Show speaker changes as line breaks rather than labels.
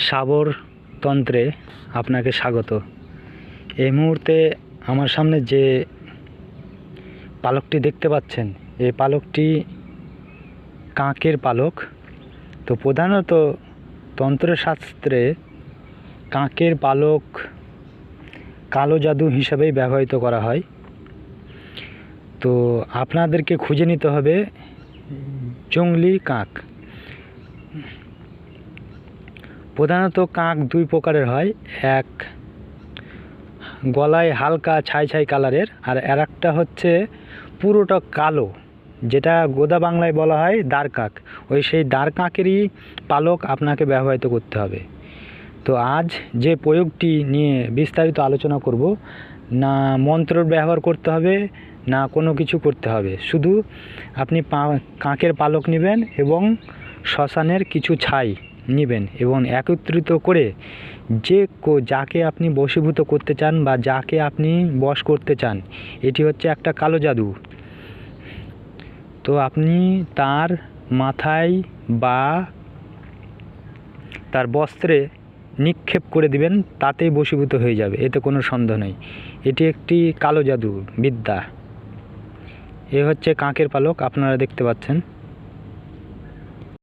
সাবর তন্ত্রে আপনাকে স্বাগত। এই মুহূর্তে আমার সামনে যে পালকটি দেখতে পাচ্ছেন, এই পালকটি কাকের পালক। তো প্রধানত তন্ত্রশাস্ত্রে কাকের পালক কালো জাদু হিসাবেই ব্যবহৃত করা হয়। তো আপনাদেরকে খুঁজে নিতে হবে জংলি কাক। প্রধানত কাক দুই প্রকারের হয়, এক গলায় হালকা ছাই ছাই কালারের, আর একটা হচ্ছে পুরোটা কালো, যেটা গোদা বাংলায় বলা হয় দাঁড় কাক। সেই দাঁড় কাকেরই পালক আপনাকে ব্যবহৃত করতে হবে। তো আজ যে প্রয়োগটি নিয়ে বিস্তারিত আলোচনা করব, না মন্ত্র ব্যবহার করতে হবে না কোনো কিছু করতে হবে, শুধু আপনি কাকের পালক নেবেন এবং শ্মশানের কিছু ছাই নেবেন এবং একত্রিত করে যাকে আপনি বশীভূত করতে চান বা যাকে আপনি বশ করতে চান, এটি হচ্ছে একটা কালো জাদু। তো আপনি তার মাথায় বা তার বস্ত্রে নিক্ষেপ করে দিবেন, তাতেই বশীভূত হয়ে যাবে, এতে কোনো সন্দেহ নেই। এটি একটি কালো জাদু বিদ্যা। এ হচ্ছে কাকের পালক, আপনারা দেখতে পাচ্ছেন।